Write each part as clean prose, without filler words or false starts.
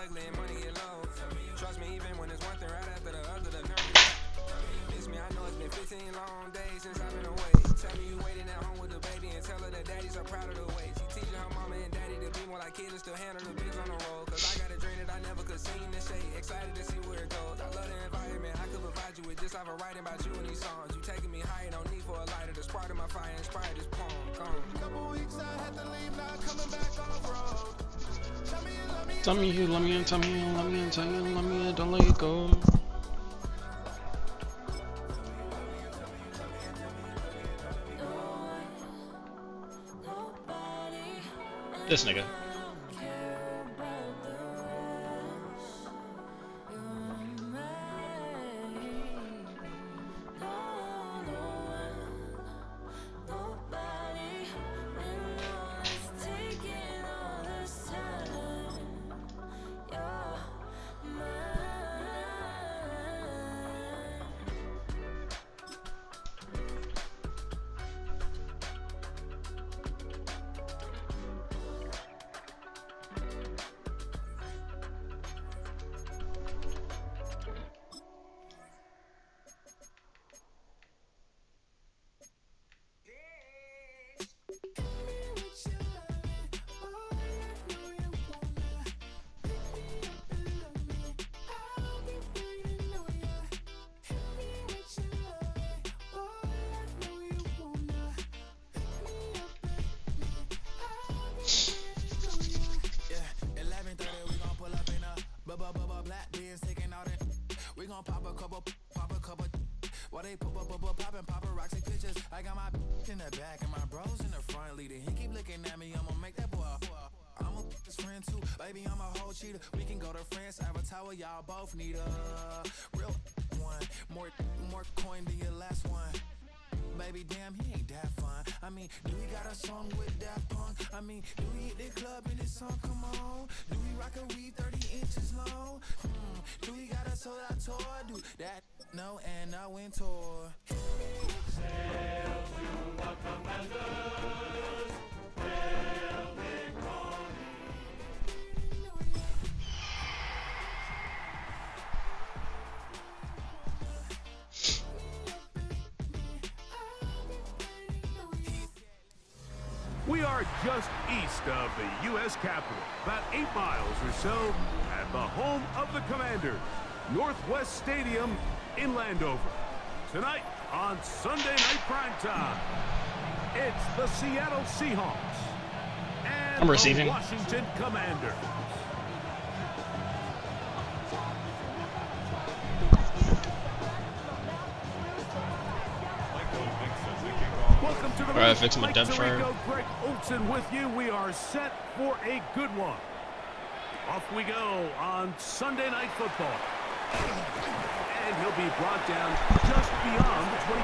ugly and money get low. Trust me, even when it's one thing right after the other, the nerve is miss me, I know it's been 15 long days since I've been away. Tell me you waiting at home with the baby and tell her that daddy's so proud of the way. She teaching her mama and daddy to be more like kids and still handle the bigs on the road. Cause I got a dream that I never could seem to say. Excited to see where it goes. I love the environment, I could provide you with just like I'm writing about you in these songs. You taking me higher, no need for a lighter. The spark of my fire inspired this poem. Couple weeks I had to leave, now coming back off road. Tell me you love me and tell me you love me and tell me you love me and don't let you go. This nigga. We gon' pop a couple. While they poppin' paparazzi pictures. I got my in the back and my bros in the front leader. He keep looking at me, I'ma make that boy. I'm a his friend too, baby, I'm a whole cheater. We can go to France, Avatar, y'all both need a real one. More coin than your last one. Baby, damn, he ain't that fun. I mean, do we got a song with Daft Punk? I mean, do we hit the club in this song? Come on. Do we rock a weed 30 inches long? Do we got a sold out tour? Do that? No, and I went tour. Sail to the commanders, hail victory. We are just east of the U.S. Capitol, about 8 miles or so, at the home of the Commanders, Northwest Stadium in Landover. Tonight on Sunday Night Primetime, it's the Seattle Seahawks and the Washington Commanders. Welcome to the All right, fix my Mike depth chart. Tirico, Greg Olson with you. We are set for a good one. Off we go on Sunday Night Football. And he'll be brought down just beyond the 20.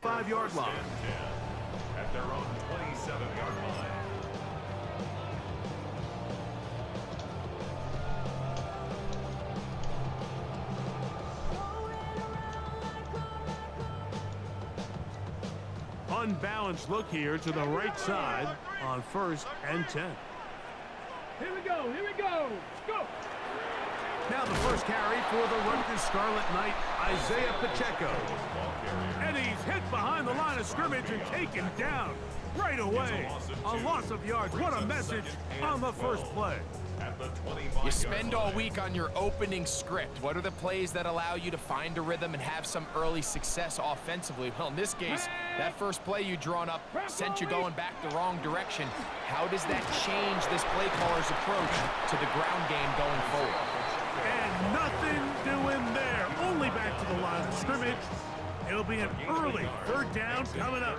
Five-yard line. At their own 27-yard line. Unbalanced look here to the right side on 1st and 10. Here we go, let's go. Now the first carry for the Rutgers Scarlet Knight, Isaiah Pacheco. And he's hit behind the line of scrimmage and taken down right away. A loss of yards. What a message on the first play. You spend all week on your opening script. What are the plays that allow you to find a rhythm and have some early success offensively? Well, in this case, that first play you drawn up sent you going back the wrong direction. How does that change this play caller's approach to the ground game going forward? And nothing doing there. Only back to the line of scrimmage. It'll be an early third down coming up.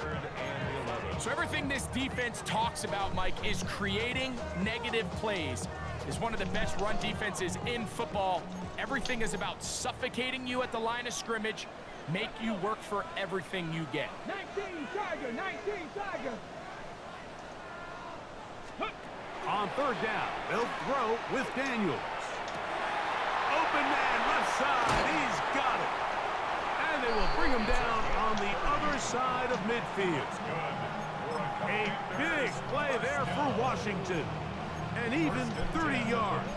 So everything this defense talks about, Mike, is creating negative plays. Is one of the best run defenses in football. Everything is about suffocating you at the line of scrimmage, make you work for everything you get. 19 Tiger, 19 Tiger. On third down, they'll throw with Daniels. Open man, left side, he's got it. And they will bring him down on the other side of midfield. A big play there for Washington. And even 30 yards.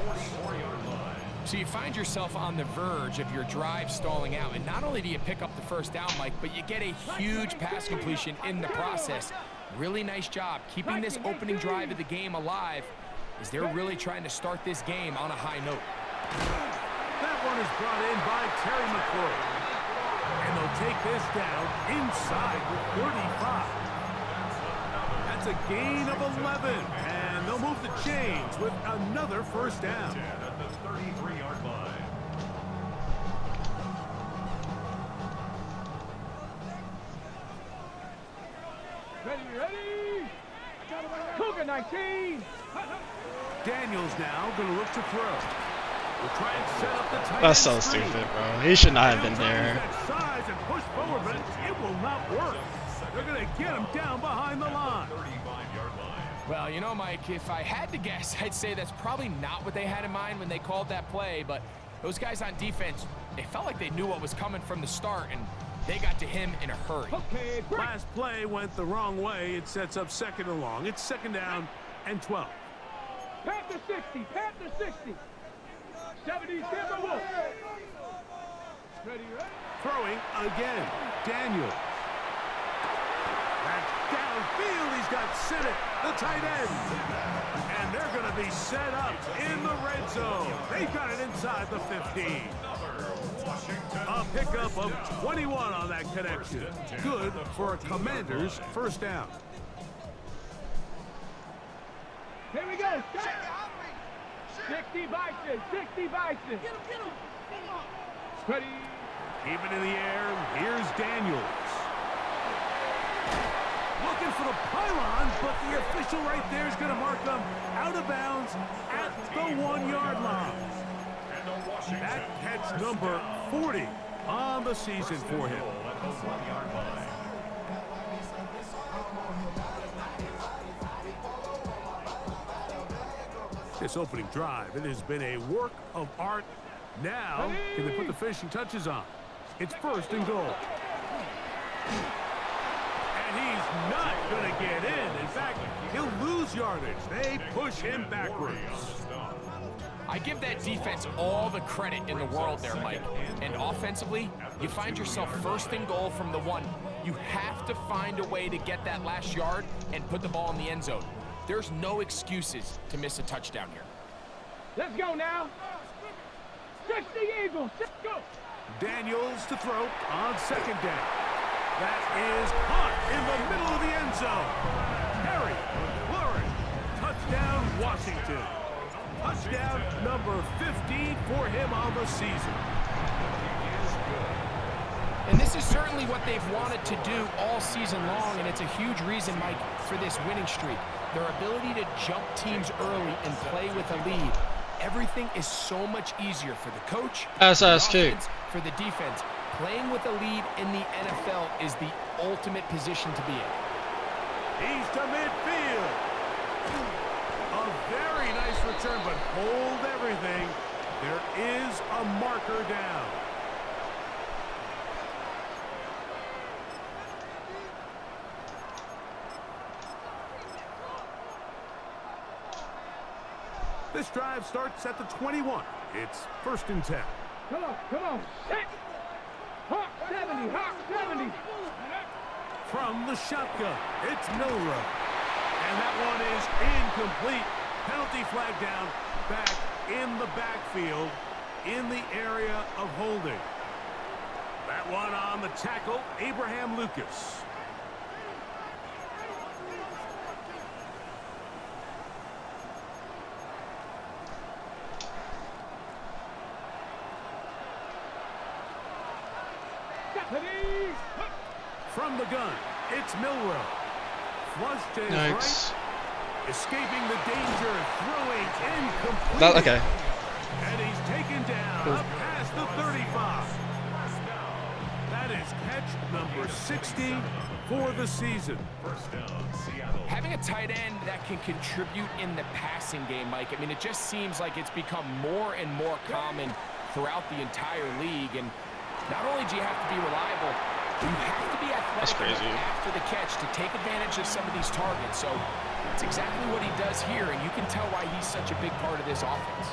So you find yourself on the verge of your drive stalling out, and not only do you pick up the first down, Mike, but you get a huge pass completion in the process. Really nice job keeping this opening drive of the game alive, as they're really trying to start this game on a high note. That one is brought in by Terry McLaurin. And they'll take this down inside the 35. That's a gain of 11, and they'll move the chains with another first down. At the 33-yard line. Ready. Cougar 19. Daniels now going to look to throw. We'll try and set up the tight That's so end screen. stupid, bro. He should not have been They'll try to use there. that size and push forward, but it will not work. They're going to get him down behind the line. 35-yard line. Well, you know, Mike, if I had to guess, I'd say that's probably not what they had in mind when they called that play, but those guys on defense, it felt like they knew what was coming from the start, and they got to him in a hurry. Okay, break. Last play went the wrong way. It sets up second and long. It's second down and 12. Panther 60, Panther 60. 70, Timber Wolf. Ready. Throwing again. Daniels. That's downfield. He's got Sinnott, the tight end. And they're going to be set up in the red zone. They've got it inside the 15. A pickup of 21 on that connection. Good for a Commander's first down. Here we go. 60 Bison, 60 Bison. Get him. Ready. Keep it in the air. Here's Daniels. Looking for the pylon, but the official right there is going to mark them out of bounds at the 1-yard line. That catch number 40 on the season for him. At the 1-yard line. This opening drive, it has been a work of art. Now, can they put the finishing touches on? It's first and goal. And he's not going to get in. In fact, he'll lose yardage. They push him backwards. I give that defense all the credit in the world there, Mike. And offensively, you find yourself first and goal from the 1. You have to find a way to get that last yard and put the ball in the end zone. There's no excuses to miss a touchdown here. Let's go now. 60 Eagles. Let's go. Daniels to throw on second down. That is caught in the middle of the end zone. Harry McLaurin. Touchdown, Washington. Touchdown number 15 for him on the season. And this is certainly what they've wanted to do all season long, and it's a huge reason, Mike, for this winning streak. Their ability to jump teams early and play with a lead. Everything is so much easier for the coach, Ass the kick. offense, for the defense. Playing with a lead in the NFL is the ultimate position to be in. He's to midfield. A very nice return, but hold everything. There is a marker down. This drive starts at the 21. It's 1st and 10. Come on. Set. Hawk 70, Hawk 70. From the shotgun, it's Milroe. And that one is incomplete. Penalty flag down, back in the backfield, in the area of holding. That one on the tackle, Abraham Lucas. From the gun, it's Milroe. Flush to his right. Escaping the danger, throwing incomplete. Okay. And he's taken down up past the 35. That is catch number 60 for the season. Having a tight end that can contribute in the passing game, Mike, I mean, it just seems like it's become more and more common throughout the entire league. And not only do you have to be reliable, you have to be athletic after the catch to take advantage of some of these targets. So it's exactly what he does here, and you can tell why he's such a big part of this offense.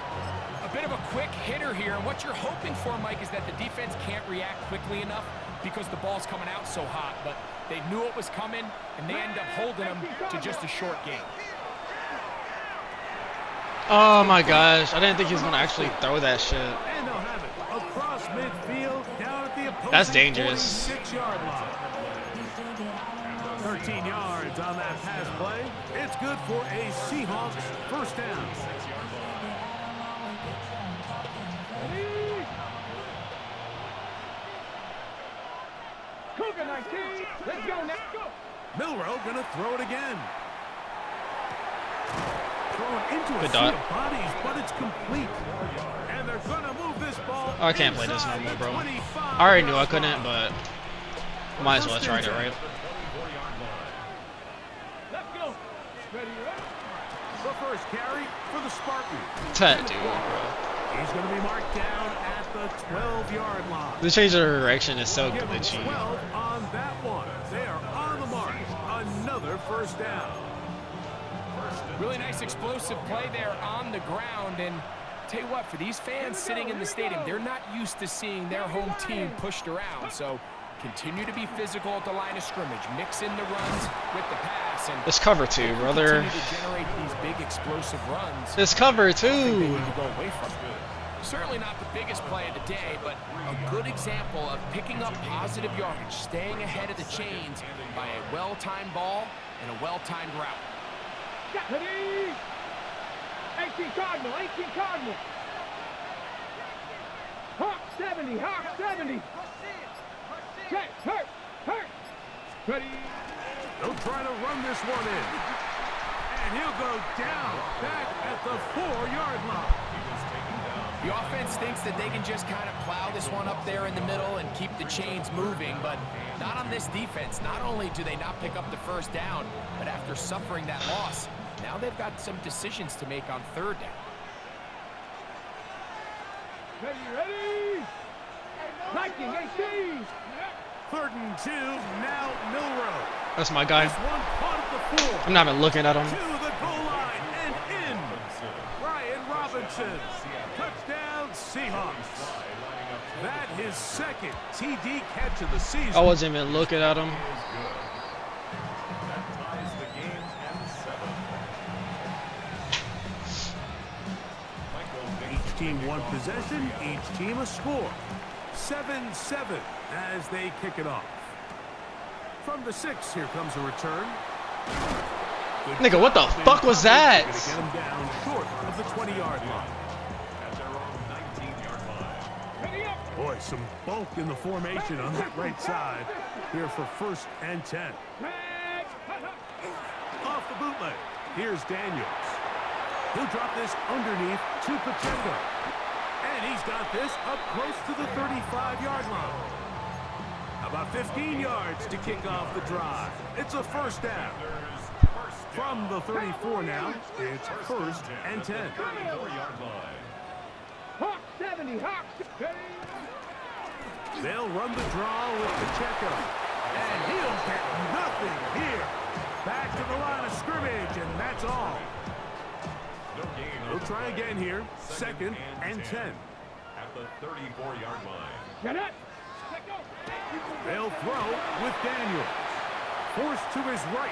A bit of a quick hitter here, and what you're hoping for, Mike, is that the defense can't react quickly enough because the ball's coming out so hot, but they knew it was coming, and they end up holding him to just a short game. Oh my gosh, I didn't think he was gonna actually throw that shit. And they'll have it across midfield, down at the opposing That's dangerous. 46-yard line. 13 yards on that pass play. It's good for a Seahawks first down. Cougar 19. Let's go now. Go. Milroe gonna throw it again. Thrown into a Good sea dot. of bodies, but it's complete. And they're gonna move this ball. Oh, I can't play this no inside more, bro. the 25 I already knew I couldn't, but might as well try it, right? Let's go. Ready, right? The first carry for the Spartans. That dude, bro. He's going to be marked down at the 12-yard line. The change of direction is so Give him glitchy. 12 on that one. They are on the mark. Another first down. Really nice explosive play there on the ground, and tell you what, for these fans sitting in the stadium, they're not used to seeing their home team pushed around, so continue to be physical at the line of scrimmage, mix in the runs with the pass, and It's cover two, brother. continue to generate these big explosive runs. It's cover They two. need to go away from it. Certainly not the biggest play of the day, but a good example of picking up positive yardage, staying ahead of the chains by a well-timed ball and a well-timed route. Ready. 18 Cardinal. Hawk 70, Hawk 70. Check, hurt. Ready. They'll try to run this one in. And he'll go down back at the 4-yard line. The offense thinks that they can just kind of plow this one up there in the middle and keep the chains moving, but not on this defense. Not only do they not pick up the first down, but after suffering that loss, now they've got some decisions to make on third down. Ready. 1918. 3rd and 2, now Milroe. That's my guy. This one caught at the 4. I'm not even looking at him. To the goal line and in. Ryan Robinson. Touchdown Seahawks. That his second TD catch of the season. I wasn't even looking at him. That ties the game at 7. Each team one possession, each team a score. 7-7 as they kick it off. From the 6, here comes a return. Good Nigga, what the job, fuck was that? Gonna get him down short of the 20-yard line. At their own 19-yard line. Ready up. Boy, some bulk in the formation on that right side here for 1st and 10. Off the bootleg, here's Daniels. He'll drop this underneath to Pacheco. And he's got this up close to the 35-yard line. About 15 yards to kick off the drive. It's a first down. From the 34 now, it's 1st and 10. 34-yard line. Hawk 70, Hawk 70. They'll run the draw with Pacheco. And he'll get nothing here. Back to the line of scrimmage, and that's all. No gain They'll They'll try again here. Second and 10. At the 34-yard line. Get it. Let go. They'll throw with Daniels. Forced to his right.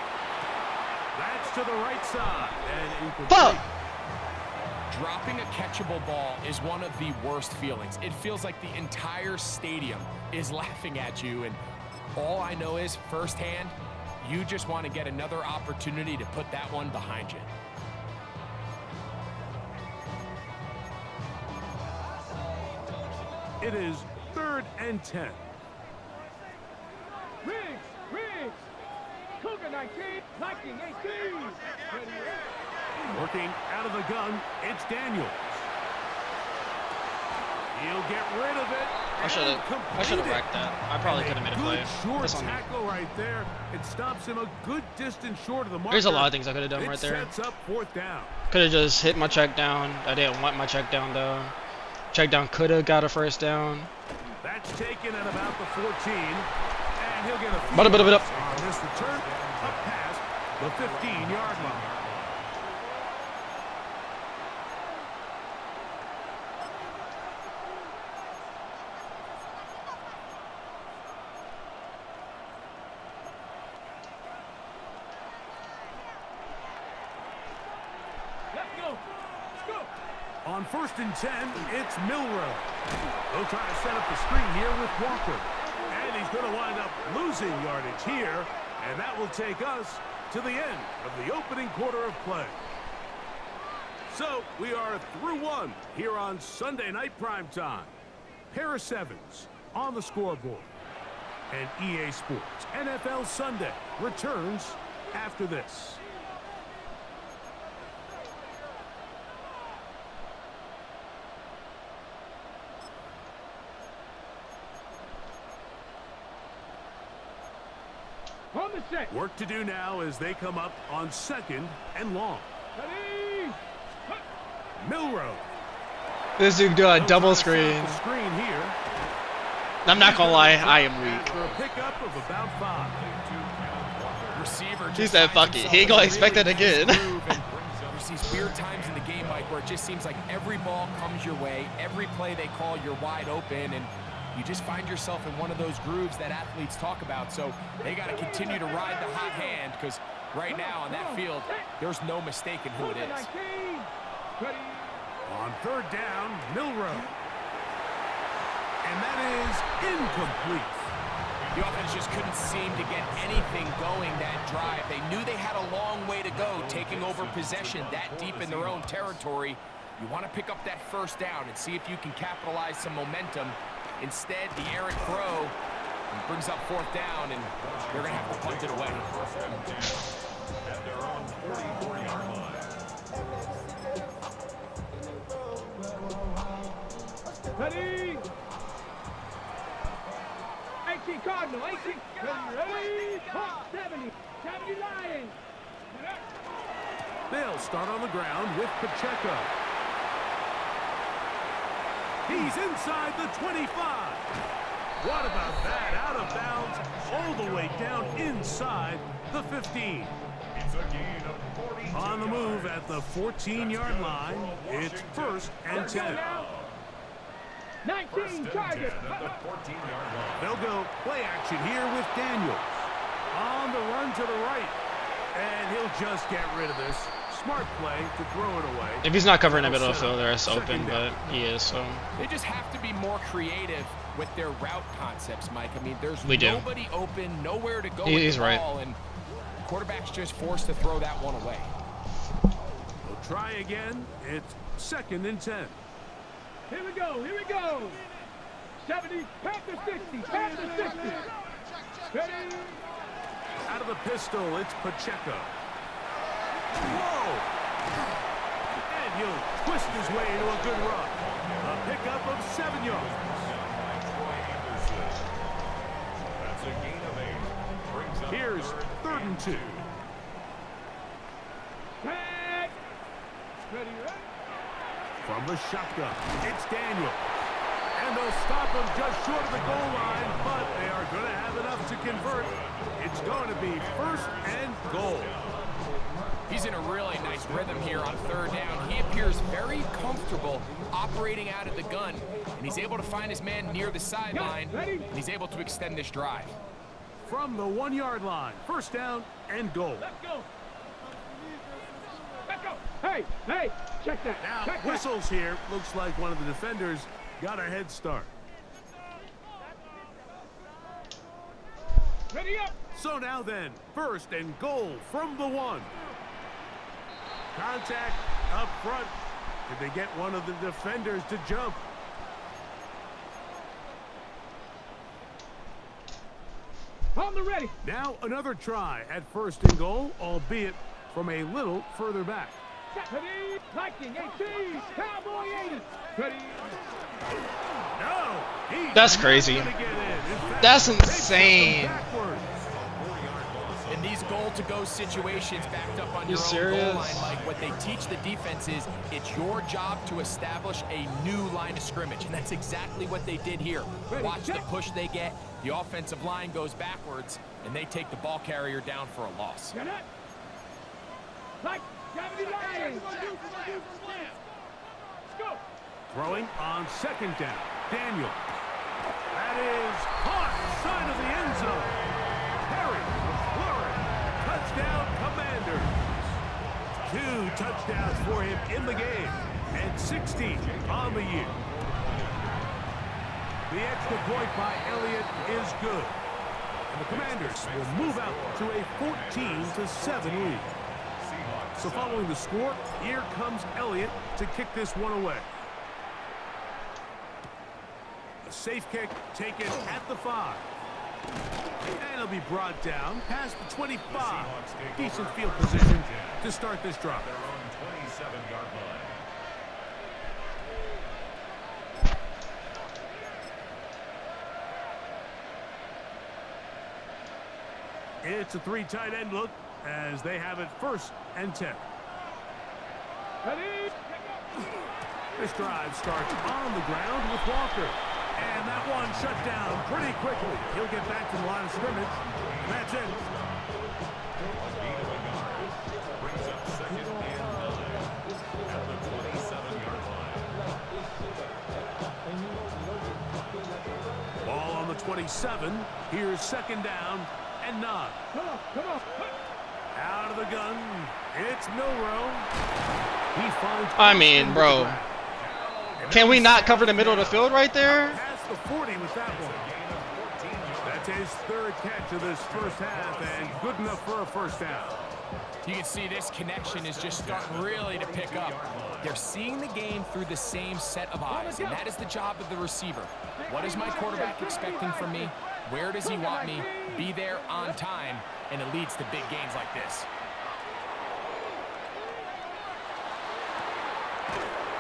That's to the right side. And incomplete. Fuck! Dropping a catchable ball is one of the worst feelings. It feels like the entire stadium is laughing at you, and all I know is firsthand, you just want to get another opportunity to put that one behind you. It is 3rd and 10. Riggs. Cougar 19, Viking 18. Working out of the gun, it's Daniels. He'll get rid of it. I should have wrecked that. I probably could have made a play. Short That's on me. tackle right there. It stops him a good distance short of the marker. There's a lot of things I could have done right there. It sets up 4th down. Could have just hit my check down. I didn't want my check down though. Check down could have got a first down. That's taken at about the 14. And he'll get a few But yards on this return up past the 15-yard line. Let's go. On 1st and 10, it's Milroe. They'll try to set up the screen here with Walker. And he's going to wind up losing yardage here. And that will take us to the end of the opening quarter of play. So we are through one here on Sunday Night Primetime. Paris Evans on the scoreboard. And EA Sports NFL Sunday returns after this. On the set. Work to do now as they come up on 2nd and long. Ready. Milroe. This dude do a double Set up screen. the screen here. I'm not gonna lie, I am weak. For a pickup of about 5. Receiver He just said, finds "Fuck it." himself He in gonna a expect really it again. nice groove, and There's these weird times in the game, Mike, where it just seems like every ball comes your way, every play they call, you're wide open, and you just find yourself in one of those grooves that athletes talk about. So they got to continue to ride the hot hand, because right now on that field, there's no mistaking who it is. Ready. On 3rd down, Milroe. And that is incomplete. The offense just couldn't seem to get anything going that drive. They knew they had a long way to go, taking over possession that deep in their own territory. You want to pick up that 1st down and see if you can capitalize some momentum. Instead, the errant throw brings up 4th down, and they're going to have to punt it away. At their own 44-yard line. Ready. 18 Cardinal. 18. Ready. 70. 70 Lions. They'll start on the ground with Pacheco. He's inside the 25. What about that? Out of bounds, all the way down inside the 15. It's a gain of 42 On the move at the 14-yard line, it's 1st and 10. 19 Chargers. at the 14-yard line. They'll go play action here with Daniels. On the run to the right. And he'll just get rid of this. Smart play to throw it away. If he's not covering the middle of the Set up field, it's open, second but down. he is, so. They just have to be more creative with their route concepts, Mike. I mean, there's We do. nobody open, nowhere to go He's with the right. ball, and quarterback's just forced to throw that one away. They'll try again. It's 2nd and 10. Here we go. Here we go. 70. Panther 60. Panther 60. Ready. Out of the pistol, it's Pacheco. Whoa! And he'll twist his way into a good run. A pickup of 7 yards. That's a gain of 8. Brings up Here's 3rd and 2. Tag. Ready. From the shotgun, it's Daniel. And they'll stop him just short of the goal line, but they are going to have enough to convert. It's going to be 1st and goal. He's in a really nice rhythm here on 3rd down. He appears appears very comfortable operating out of the gun, and he's able to find his man near the sideline, and he's able to extend this drive. From the 1-yard line, first down and goal. Let's go. Let's go. Hey, hey, check that. Now, Check whistles here. Looks like one of the defenders got a head start. that. Ready up. So now then, first and goal from the 1. Contact up front. Did they get one of the defenders to jump? On the ready. Now another try at first and goal, albeit from a little further back. Ready. Viking 18. Cowboy 80. Ready. No! That's crazy. That's insane. In these goal-to-go situations backed up on You your own serious? goal line, Mike, what they teach the defense is it's your job to establish a new line of scrimmage, and that's exactly what they did here. Watch the push they get. The offensive line goes backwards, and they take the ball carrier down for a loss. Get it. Like 79. Let's go. Throwing on second down. Daniel. That is caught side of the end zone. Harry McLaurin. Touchdown, Commanders. 2 touchdowns for him in the game. And 16 on the year. The extra point by Elliott is good. And the Commanders will move out to a 14-7 lead. So following the score, here comes Elliott to kick this one away. A safe kick taken at the 5. And it'll be brought down past the 25. Decent field position to start this drive. Their own 27-yard line. It's a 3 tight end look as they have it first and 10. Ready. This drive starts on the ground with Walker. And that one shut down pretty quickly. He'll get back to the line of scrimmage. That's it. Brings up second and 9 at the 27-yard line. Ball on the 27. Here's second down and 9. Come on, come on. Out of the gun. It's Milroe. He finds I mean, bro. And Can we now not cover the middle of the field right there? past the 40 with that one. That's his 3rd catch of this first half and good enough for a first down. You can see this connection is just starting really to pick up. They're seeing the game through the same set of eyes, and that is the job of the receiver. What is my quarterback expecting from me? Where does he want me? Be there on time, and it leads to big gains like this.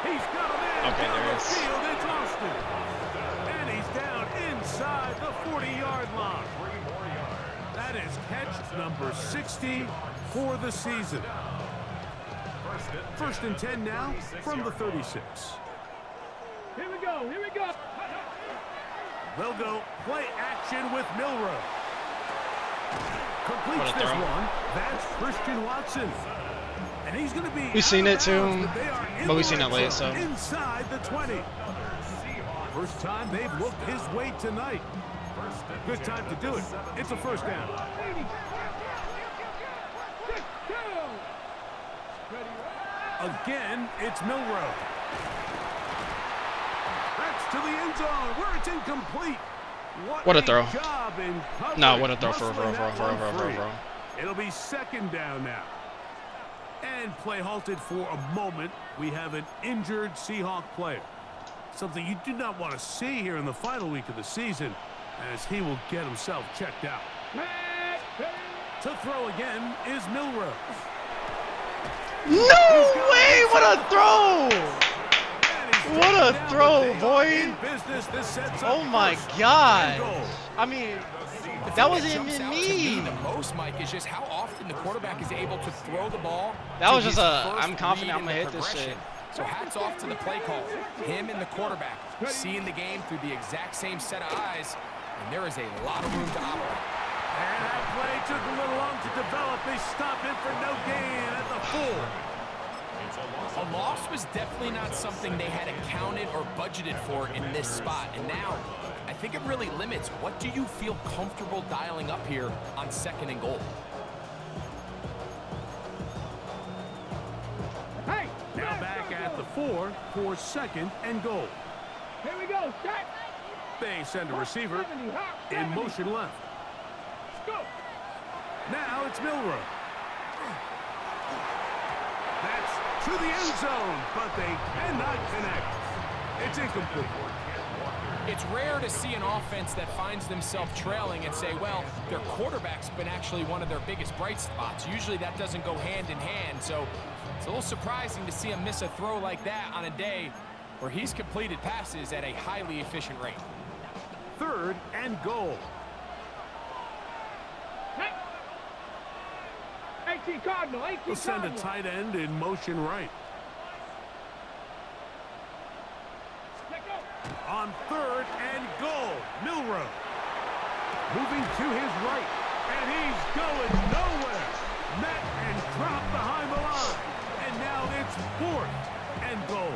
He's got a man Okay, down there the is. field. It's Austin. And he's down inside the 40-yard line. That is catch number 60 for the season. First and 10 now from the 36. Here we go, here we go. They'll go play action with Milroe. Completes What a this throw. one. That's Christian Watson. And he's going to be We've seen out it of too, bounds, they are in but we've the seen red it late, zone, so. inside the 20. First time they've looked his way tonight. Good time to do it. It's a first down. 80. 6, 2. Ready. Again, it's Milroe. That's to the end zone where it's incomplete. What a throw. Job in coverage, No, what a throw for muscling that one free. bro. It'll be second down now. And play halted for a moment. We have an injured Seahawk player. Something you do not want to see here in the final week of the season, as he will get himself checked out. To throw again is Milroe. No way! What a throw! What a throw, boy! Oh my God! I mean, that wasn't jumps even out to me. The most, Mike, is just how often the quarterback is able to throw the ball. That to was just his a, first I'm confident read I'm in gonna the hit this shit. progression. So hats off to the play call. Him and the quarterback seeing the game through the exact same set of eyes, and there is a lot of room to operate. And that play took a little long to develop. They stopped it for no gain at the 4. A loss was was definitely not something they had accounted or budgeted for in this spot. And now, I think it really limits what do you feel comfortable dialing up here on 2nd and goal. Hey, Now back at the 4 for 2nd and goal. Here we go, set. They send a receiver 70, hop, in 70. motion left. Go. Now it's Milrow. That's to the end zone, but they cannot connect. It's incomplete. It's rare to see an offense that finds themselves trailing and say, well, their quarterback's been actually one of their biggest bright spots. Usually that doesn't go hand in hand, so it's a little surprising to see him miss a throw like that on a day where he's completed passes at a highly efficient rate. 3rd and goal. Hey. 18 Cardinal, 18 We'll send a Cardinal. tight end in motion right. Let go. On 3rd and goal, Milrow. Moving to his right, and he's going nowhere. Met and dropped behind the line. And now it's 4th and goal.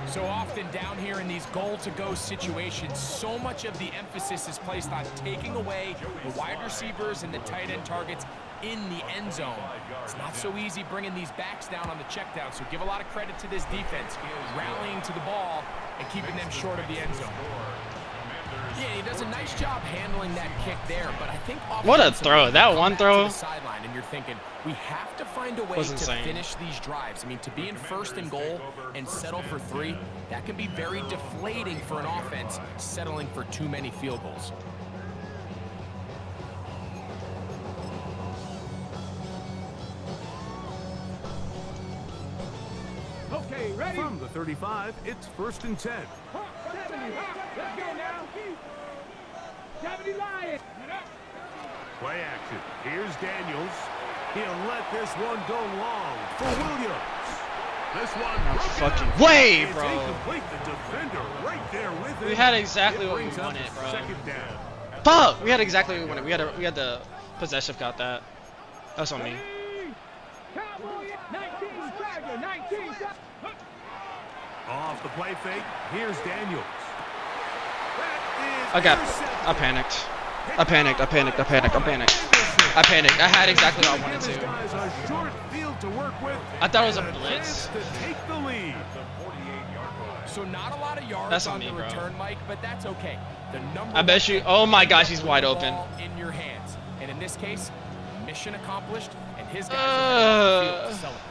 So often down here in these goal-to-go situations, so much of the emphasis is placed on taking away the wide receivers and the tight end targets in the end zone. It's not so easy bringing these backs down on the check down, so give a lot of credit to this defense, rallying to the ball and keeping them short of the end zone. Yeah, he does a nice job handling that kick there, but I think What a offensively, throw. That you come one back to throw the sideline and you're thinking, we have to find a way was to insane. finish these drives. I mean, to be in 1st and goal and settle for 3, that can be very deflating for an offense settling for too many field goals. Okay, ready? From the 35, it's 1st and 10. Hop, 70, hop. Let's go now. 70 Lions. Play action. Here's Daniels. He'll let this one go long for Williams. This one fucking broken up. way, It's bro. incomplete. The defender right there with him. We had exactly It what we brings up wanted, bro. 2nd down. Fuck! We had exactly what we wanted. We had the possessive got that. That's on me. Cowboy, 19 Tiger, 19 Tiger. Off the play fake. Here's Daniels. That is I intercepted. I panicked. I had exactly what I wanted Give his to. guys a short field to work with. I thought it was a and blitz. chance to take the lead. So not a lot of yards That's on on me, the bro. return, Mike, but that's okay. The number I bet one you. thing Oh my gosh, is he's to wide put the open. ball in your hands. And in this case, mission accomplished, and his guys are heading off the field to celebrate.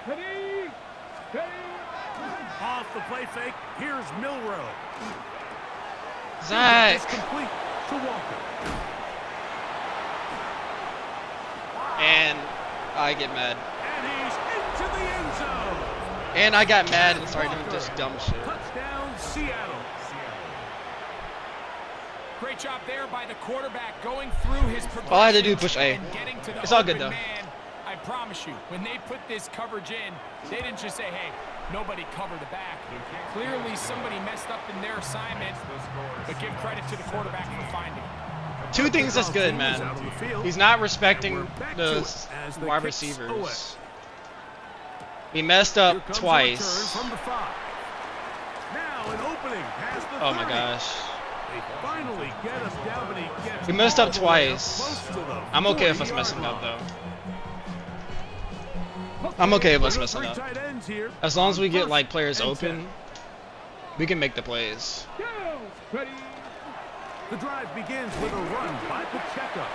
Ready? Ready? Off the play fake. Here's Milrow. Zach. It's complete to Walker. And I get mad. And he's into the end zone. And I got mad and started doing this dumb shit. Touchdown, Seattle. Great job there by the quarterback going through his progression. All I had to do push A. and getting to the It's all good, open though. Man. I promise you, when they put this coverage in, they didn't just say, hey, nobody cover the back. Clearly somebody messed up in their assignment, but give credit to the quarterback for finding it. Two things that's good, Is man. out on the field. He's not respecting We're back to the it as the wide kick's receivers. away. He messed Here up comes a twice. return from the 5. Now an opening past the Oh my 30. gosh. They finally get him down, but he gets We messed up all the way twice. close to the I'm okay with us 40-yard messing up line. though. I'm okay with us With messing three up. tight ends here. As long as we get First like players and open, 10. we can make the plays. Go. Ready? The drive begins with a run by Pacheco.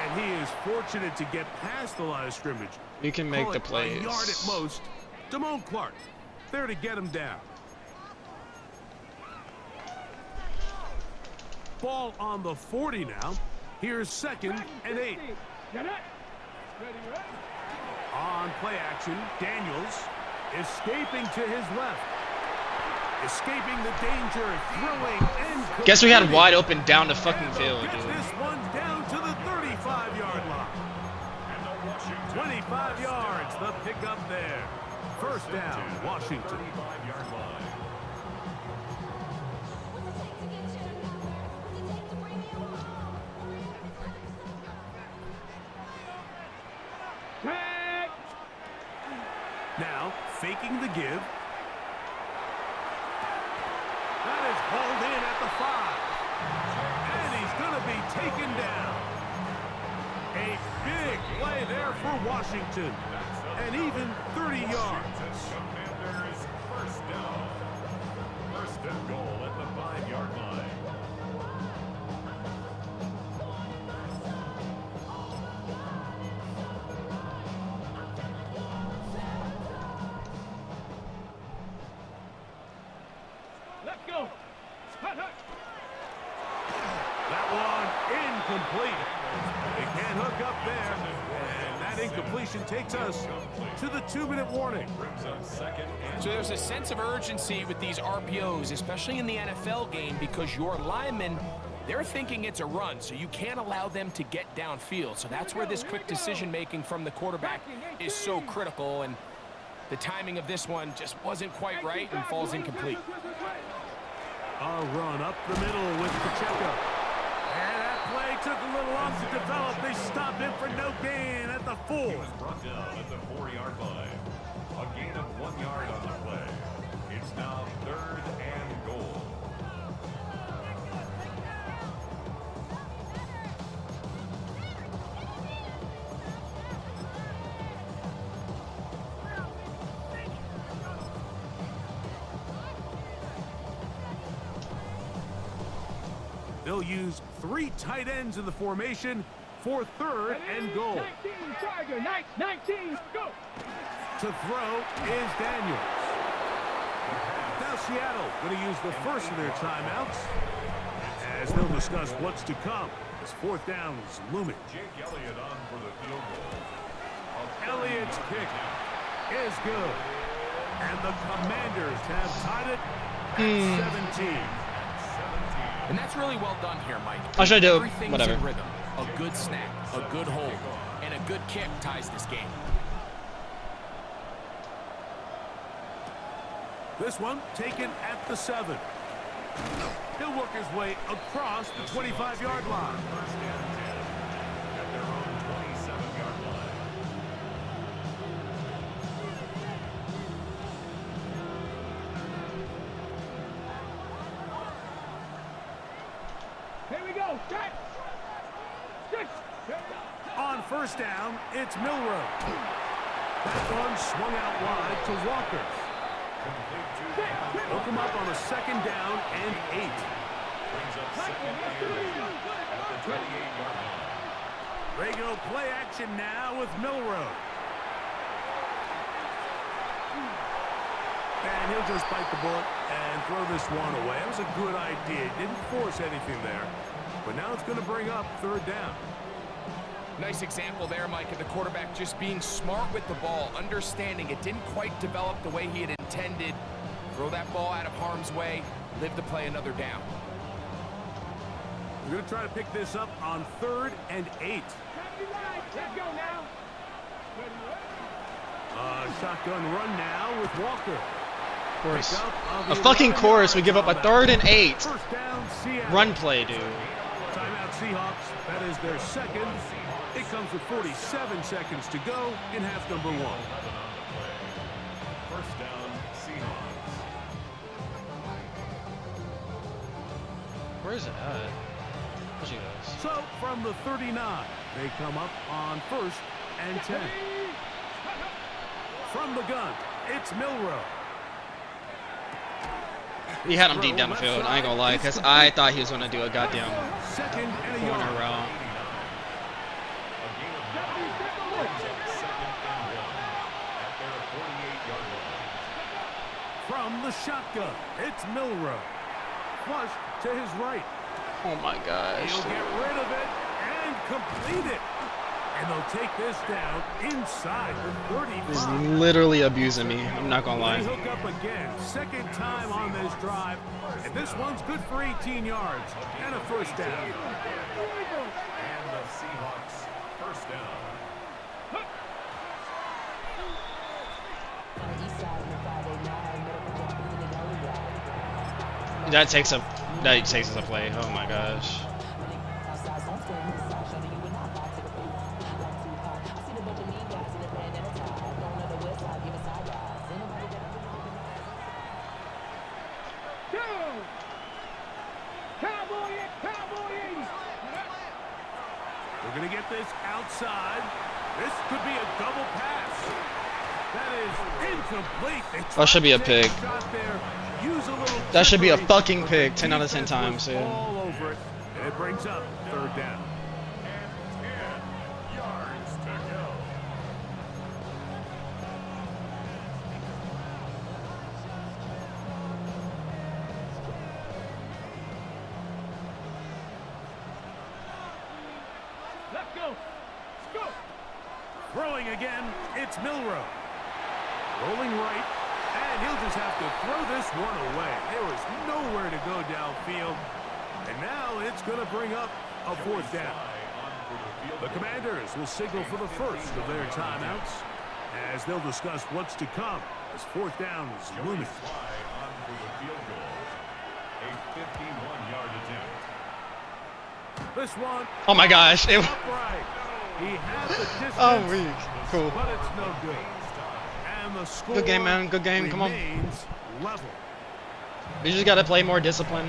And he is fortunate to get past the line of scrimmage. We can Call make the it plays. A yard at most. Damone Clark there to get him down. Ball on the 40 now. Here's 2nd and 8. Get it. Ready, ready. On play action, Daniels escaping to his left. Escaping the danger, throwing and Guess we had completing. wide open down the fucking And field, they'll get dude. this one down to the 35-yard line. 25 yards, the pickup there. First down, Washington. Now, faking the give. That is hauled in at the 5. And he's going to be taken down. A big play there for Washington. And even 30 yards. Commanders first down. First and goal at the 5-yard line. Let's go. Hut, hut. That one incomplete. They can't hook up there. And that incompletion takes us to the 2-minute warning. Brings up second and So there's a sense of urgency with these RPOs, especially in the NFL game, because your linemen, they're thinking it's a run, so you can't allow them to get downfield. So that's where this quick decision-making from the quarterback is so critical, and the timing of this one just wasn't quite right and falls incomplete. A run up the middle with Pacheco. And that play took a little long to develop. They stopped him for no gain at the 4. he was brought down at the 4-yard line. A gain of 1 yard on the play. It's now 3rd and goal. They'll use 3 tight ends in the formation for 3rd and goal. 19, Tiger, 19, go. To throw is Daniels. Now Seattle going to use the first of their timeouts as they'll discuss what's to come as 4th down is looming. Jake Elliott on for the field goal. Elliott's kick is good. And the Commanders have tied it at 17. And that's really well done here, Mike. How should I do? Everything's Whatever. in rhythm. A good snap, a good hold, and a good kick ties this game. This one taken at the 7. He'll work his way across the 25-yard line. First and 10 at their own 27-yard line. Here we go. Set. 6. On first down, it's Milrow. That one swung out wide to Walker. He'll come up on a 2nd down and 8. Brings up second and 8 at the 28-yard line. They go play action now with Milrow. And he'll just bite the bullet and throw this one away. It was a good idea. Didn't force anything there. But now it's going to bring up 3rd down. Nice example there, Mike, of the quarterback just being smart with the ball, understanding it didn't quite develop the way he had intended. Throw that ball out of harm's way, live to play another down. We're going to try to pick this up on 3rd and 8. Let's go now. Shotgun run now with Walker. Of course. Pick up on A the fucking 11 course. We give up a yard 3rd and 8. First down, Seattle. Run play, dude. Timeout Seahawks. That is their 2nd. It comes with 47 seconds to go in half number 1. First down, Seahawks. Where is it at? There she goes. So from the 39, they come up on 1st and 10. From the gun, it's Milrow. He had him deep down the field. I ain't gonna lie, because I thought he was gonna do a goddamn 2nd and a corner yard. route. A gain of 9 brings up second and 1 at their 48-yard line. From the shotgun, it's Milrow. Flush to his right. Oh my gosh. He'll get rid of it and complete it. And they'll take this down inside the This is 35. literally abusing me. I'm not gonna They lie. hook up again. 2nd time on this drive. And this one's good for 18 yards and a first down. And the Seahawks first down. That takes us a play. Oh my gosh. Cowboy 80. We're going to get this outside. This could be a double pass. That is incomplete. That should be a pick. Shot there. Use a little That should be a trickery, fucking but pick the 10 out of 10 defense times, was dude. all over it. It brings up third down. 10 yards to go. Let's go. Let's go. Throwing again, it's Milrow. Rolling right, and he'll just have to throw this one away. There was nowhere to go downfield, and now it's going to bring up a fourth down. The Commanders will signal for the first of their timeouts as they'll discuss what's to come as fourth down is looming. Fly on for the field goal. A 51-yard attempt. This one Oh my gosh. It, upright. He had the distance, oh, weak. Cool. but it's no good. And the score Good game, man. Good game. Come on. remains level. We just got to play more discipline.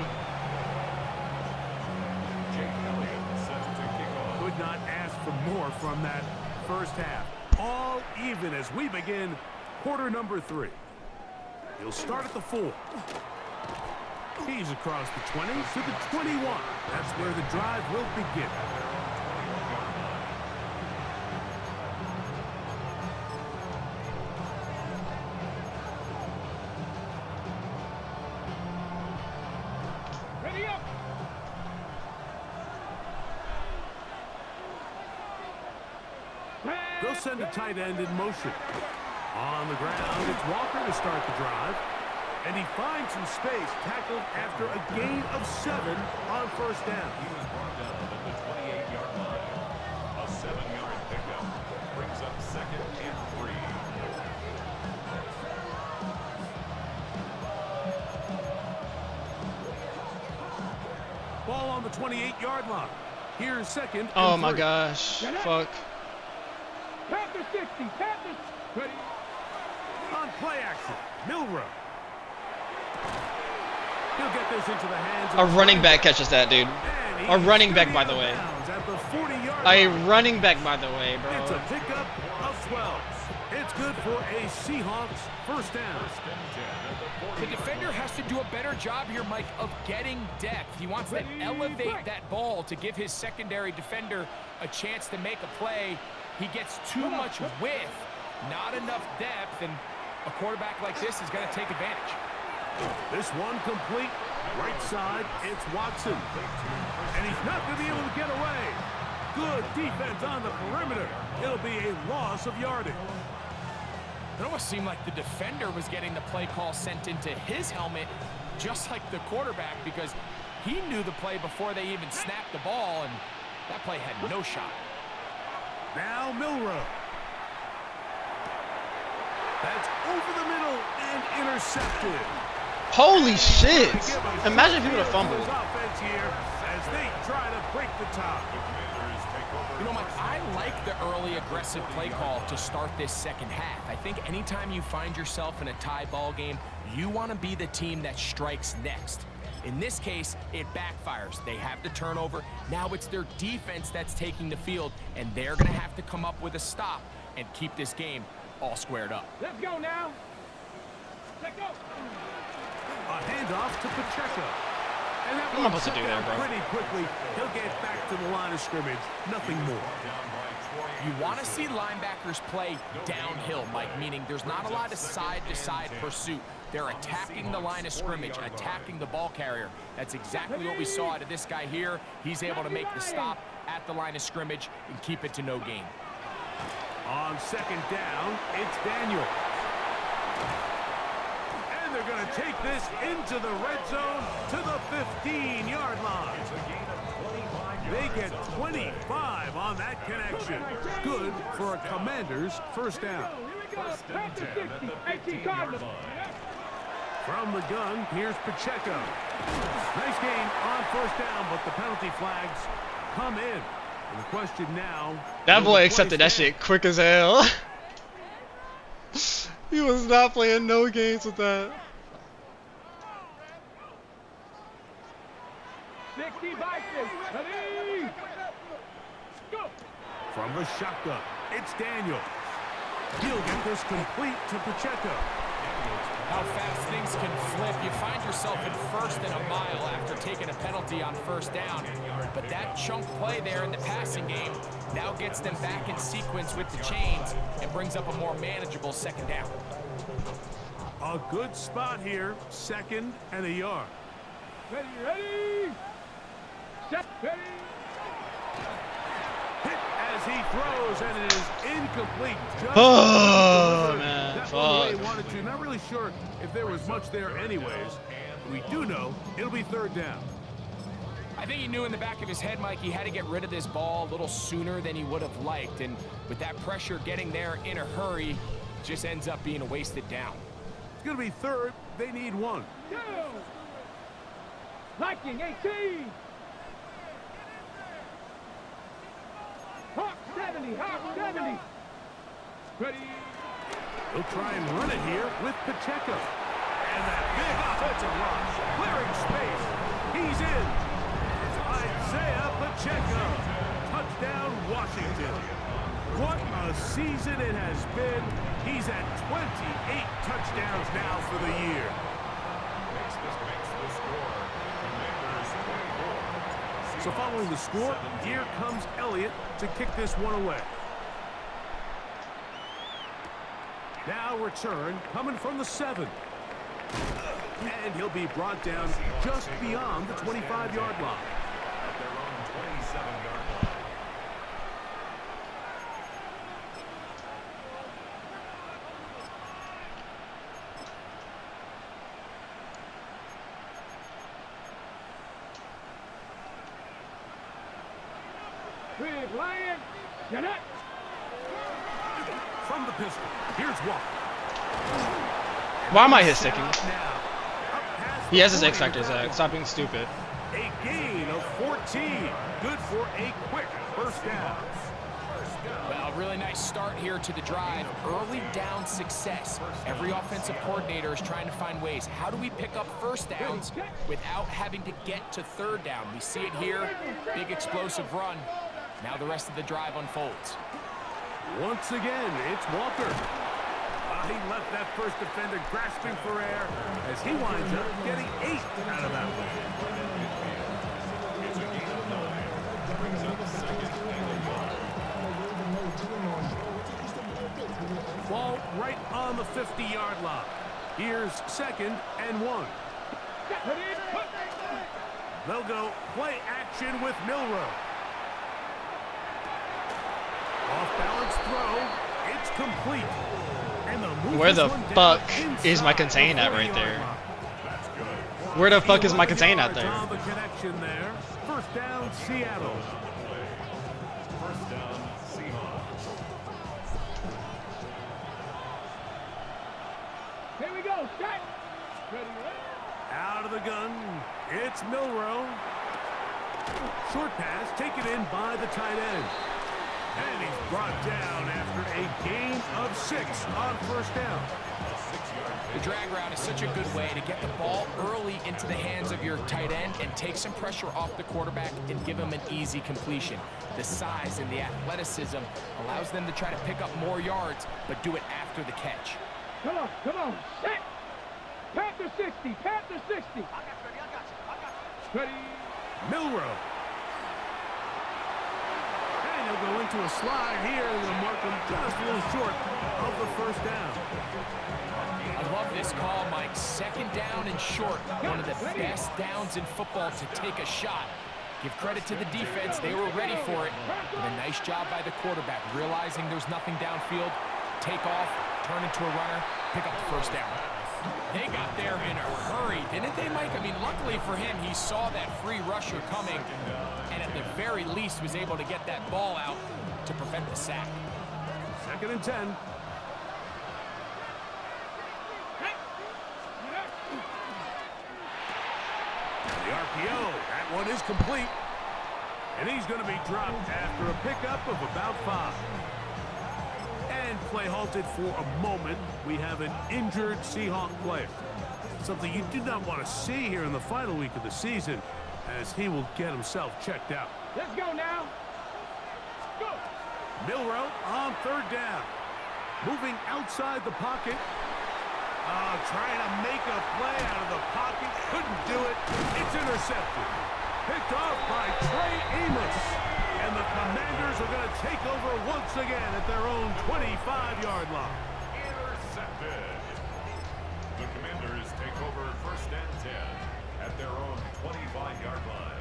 Jake Elliott set to kick off. Could not ask for more from that first half. All even as we begin quarter number 3. He'll start at the 4. He's across the 20 to the 21. That's where the drive will begin. Ready up. They'll send a tight end in motion. On the ground, it's Walker to start the drive. And he finds some space, tackled after a gain of 7 on first down. He was brought down at the 28-yard line. A 7-yard pickup brings up 2nd and 3. Ball on the 28-yard line. Here's 2nd and Oh my 3. gosh. Fuck. Panther 60. Panthers. Ready. On play action, Milrow. He'll get this into the hands A of running back catches that, dude. And A he's running back, by out the of way. bounds at the 40-yard A line. running back, by the way, It's a bro. pickup of 12. It's good for a Seahawks first down. The defender has to do a better job here, Mike, of getting depth. He wants to elevate that ball to give his secondary defender a chance to make a play. He gets too much width, not enough depth, and a quarterback like this is going to take advantage. This one complete. Right side, it's Watson. And he's not going to be able to get away. Good defense on the perimeter. It'll be a loss of yardage. It almost seemed like the defender was getting the play call sent into his helmet, just like the quarterback, because he knew the play before they even snapped the ball, and that play had no shot. Now Milrow. That's over the middle and intercepted. Holy shit. Imagine if he would have fumbled. Offense here as they try to break the top. You know, Mike, I like the early aggressive play call to start this second half. I think anytime you find yourself in a tie ball game, you want to be the team that strikes next. In this case, it backfires. They have the turnover. Now it's their defense that's taking the field, and they're going to have to come up with a stop and keep this game all squared up. Let's go now. Let's go. A handoff to Pacheco. And that What am I one supposed to do took there, out bro? pretty quickly. He'll get back to the line of scrimmage. Nothing more. You want to see linebackers play downhill, Mike, meaning there's not a lot of side-to-side pursuit. They're attacking the line of scrimmage, attacking the ball carrier. That's exactly what we saw out of this guy here. He's able to make the stop at the line of scrimmage and keep it to no gain. On second down, it's Daniel. And they're going to take this into the red zone to the 15-yard line. They get 25 on that connection. Good for a Commander's first down. Here we go. Panther 60. 18 Cardinals. From the gun, here's Pacheco. Nice gain on first down, but the penalty flags come in. And the question now... That will boy the accepted play that stand? shit quick as hell. He was not playing no games with that. From the shotgun, it's Daniel. He'll get this complete to Pacheco. How fast things can flip. You find yourself in first and a mile after taking a penalty on first down. But that chunk play there in the passing game now gets them back in sequence with the chains and brings up a more manageable second down. A good spot here, 2nd and a yard. Ready, ready. Set, ready. Hit as he throws, and it is incomplete. Just Oh, man. that one the way he Fuck. wanted to. Not really sure if there was much there anyways. We do know it'll be 3rd down. I think he knew in the back of his head, Mike, he had to get rid of this ball a little sooner than he would have liked. And with that pressure getting there in a hurry, just ends up being a wasted down. It's going to be 3rd. They need 1. Go. Viking 18. Hawk 70, Hawk 70. Ready. He'll try and run it here with Pacheco. And that big offensive rush, clearing space. He's in. Isaiah Pacheco. Touchdown, Washington. What a season it has been. He's at 28 touchdowns now for the year. So following the score, here comes Elliott to kick this one away. Now return coming from the 7. And he'll be brought down just beyond the 25-yard line. At their own 27-yard line. Big Lion. Get it. From the pistol, here's Walker. Why am I hit sticking? Now, up past He has his the X Factor, 40. Zach. Stop being stupid. A gain of 14. Good for a quick first down. Well, a really nice start here to the drive. Early down success. Every offensive coordinator is trying to find ways. How do we pick up first downs without having to get to 3rd down? We see it here. Big explosive run. Now the rest of the drive unfolds. Once again, it's Walker. He left that first defender grasping for air as he winds up getting 8 out of that one. It's a gain of 9. Brings up 2nd and 1. Ball right on the 50-yard line. Here's 2nd and 1. They'll go play action with Milroe. Off-balance throw. It's complete. And the move Where the this one fuck down is my inside contain the at right 40-yard there? line. Where the fuck is my contain at 11 there? yards on the connection there. First down, Seattle. First down, Seahawks. Here we go. Set. Ready, ready. Out of the gun, it's Milroe. Short pass taken in by the tight end. And he's brought down after a gain of 6 on first down. The drag route is such a good way to get the ball early into the hands of your tight end and take some pressure off the quarterback and give him an easy completion. The size and the athleticism allows them to try to pick up more yards, but do it after the catch. Come on, come on. Set. Panther 60, Panther 60. Ready. Milroe. And he'll go into a slide here and they'll mark him just a little short of the first down. I love this call, Mike. 2nd down and short. One of the best downs in football to take a shot. Give credit to the defense. They were ready for it. And a nice job by the quarterback, realizing there's nothing downfield. Take off, turn into a runner, pick up the first down. They got there in a hurry, didn't they, Mike? I mean, luckily for him, he saw that free rusher coming and at the very least was able to get that ball out to prevent the sack. 2nd and 10. The RPO, that one is complete. And he's going to be dropped after a pickup of about 5. And play halted for a moment. We have an injured Seahawk player. Something you do not want to see here in the final week of the season, as he will get himself checked out. Let's go now. Go. Milroe on third down. Moving outside the pocket. Trying to make a play out of the pocket. Couldn't do it. It's intercepted. Picked off by Trey Amos. And the Commanders are going to take over once again at their own 25-yard line. Intercepted. The Commanders take over 1st and 10 at their own 25-yard line.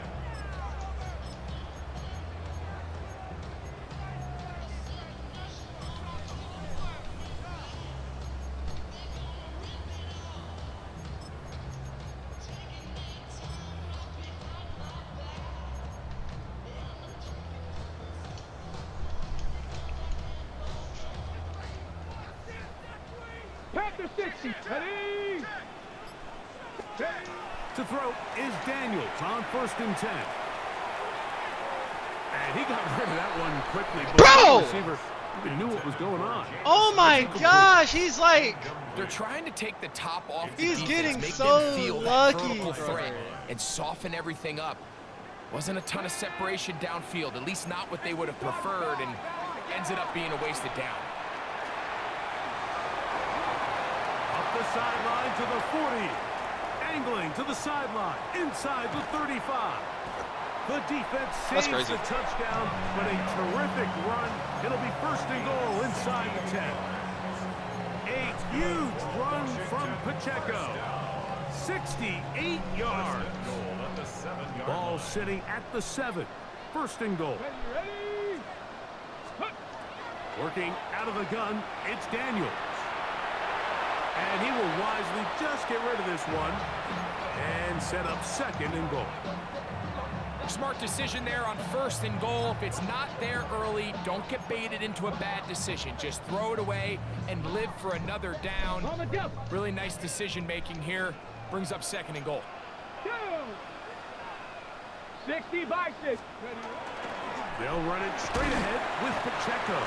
Panther 60. Ready? To throw is Daniels on 1st and 10. And he got rid of that one quickly. Bro! The receiver even knew what was going on. Oh my gosh, he's like, They're trying to take the top off the He's defense, getting make so them feel lucky. that vertical threat and soften everything up. Wasn't a ton of separation downfield, at least not what they would have preferred, and ends it up being a wasted down. Up the sideline to the 40. Angling to the sideline. Inside the 35. The defense saves crazy. the touchdown, but a terrific run. It'll be 1st and goal inside the 10. A huge run from Pacheco. 68 yards. Goal at the 7-yard Ball line. sitting at the 7. 1st and goal. Ready? Working out of the gun, it's Daniels. And he will wisely just get rid of this one and set up 2nd and goal. Smart decision there on 1st and goal. If it's not there early, don't get baited into a bad decision. Just throw it away and live for another down. On the jump. Really nice decision making here. Brings up 2nd and goal. Go. 60 by 6. They'll run it straight ahead with Pacheco.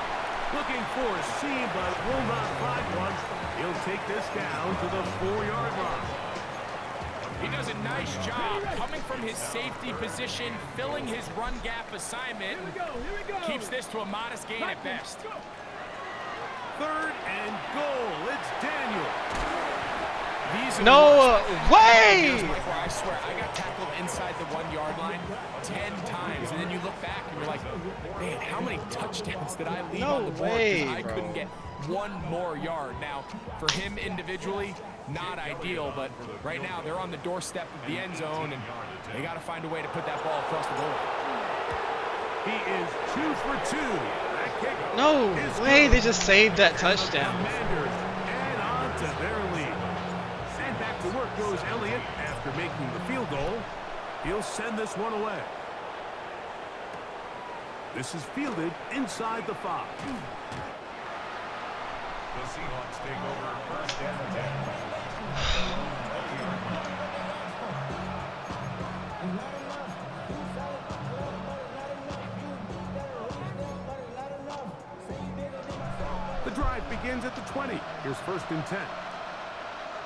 Looking for a seam, but will not find one. He'll take this down to the 4-yard line. He does a nice job coming from his safety position, filling his run gap assignment, Here we go. Here we go. keeps this to a modest gain at best. 3rd and goal. It's Daniel. These are no the worst way! Here's where I swear, I got tackled inside the 1-yard line 10 times, and then you look back and you're like, man, how many touchdowns did I leave No on the board? way, Because I bro. couldn't get one more yard. Now, for him individually, not ideal, but right now they're on the doorstep of the end zone, and they got to find a way to put that ball across the goal. He is 2 for 2. That kick No is way, good. they just saved that The touchdown. Commanders add on to their lead. And back to work goes Elliott after making the field goal. He'll send this one away. This is fielded inside the 5. The Seahawks take over 1st and 10. The drive begins at the 20. Here's 1st and 10.